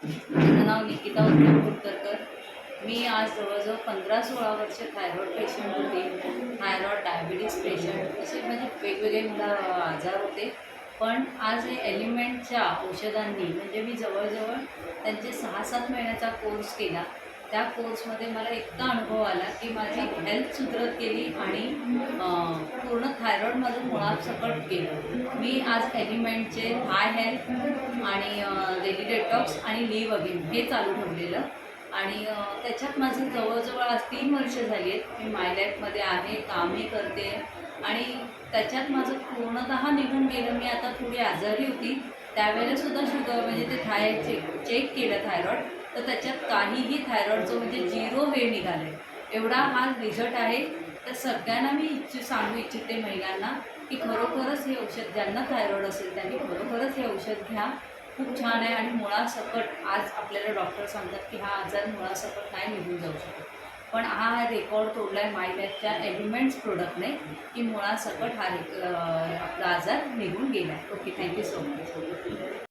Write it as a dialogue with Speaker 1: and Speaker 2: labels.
Speaker 1: माझं नाव निकिता उत्तम कुलकर्कर. मी आज जवळजवळ 15-16 वर्ष थायरॉईड पेशंट होते. थायरॉईड, डायबिटीज पेशंट असे म्हणजे वेगवेगळे मला आजार होते. पण आज हे एलिमेंटच्या औषधांनी म्हणजे मी जवळजवळ त्यांचे 6-7 महिन्याचा कोर्स केला. त्या कोर्समध्ये मला इतका अनुभव आला की माझी हेल्थ सुधरत गेली आणि पूर्ण थायरॉईड माझं मुळासकट गेलं. मी आज एलिमेंटचे हाय हेल्थ आणि डेली डेटॉक्स आणि लिव्ह अगेन हे चालू ठेवलेलं आणि त्याच्यात माझे जवळजवळ आज 3 वर्ष झाली आहेत. मी माय लाईफमध्ये आहे, कामही करते आणि त्याच्यात माझं पूर्णतः निघून गेलं. मी आता थोडी आजारी होती त्यावेळेलासुद्धा शुगर म्हणजे ते चेक केलं थायरॉईड, तर त्याच्यात काहीही थायरॉईडचं म्हणजे 0 हे निघालं. एवढा हा रिझल्ट आहे. तर सगळ्यांना मी सांगू इच्छिते महिलांना की खरोखरच हे औषध ज्यांना थायरॉईड असेल त्यांनी खरोखरच हे औषध घ्या. खूप छान आहे आणि मुळासकट आज आपल्याला डॉक्टर सांगतात की हा आजार मुळासकट नाही निघून जाऊ शकत. पण हा रेकॉर्ड तोडला आहे माय लाईफच्या एलिमेंट्स प्रोडक्टने की मुळासकट हा आपला आजार निघून गेला आहे. Okay, thank you so much.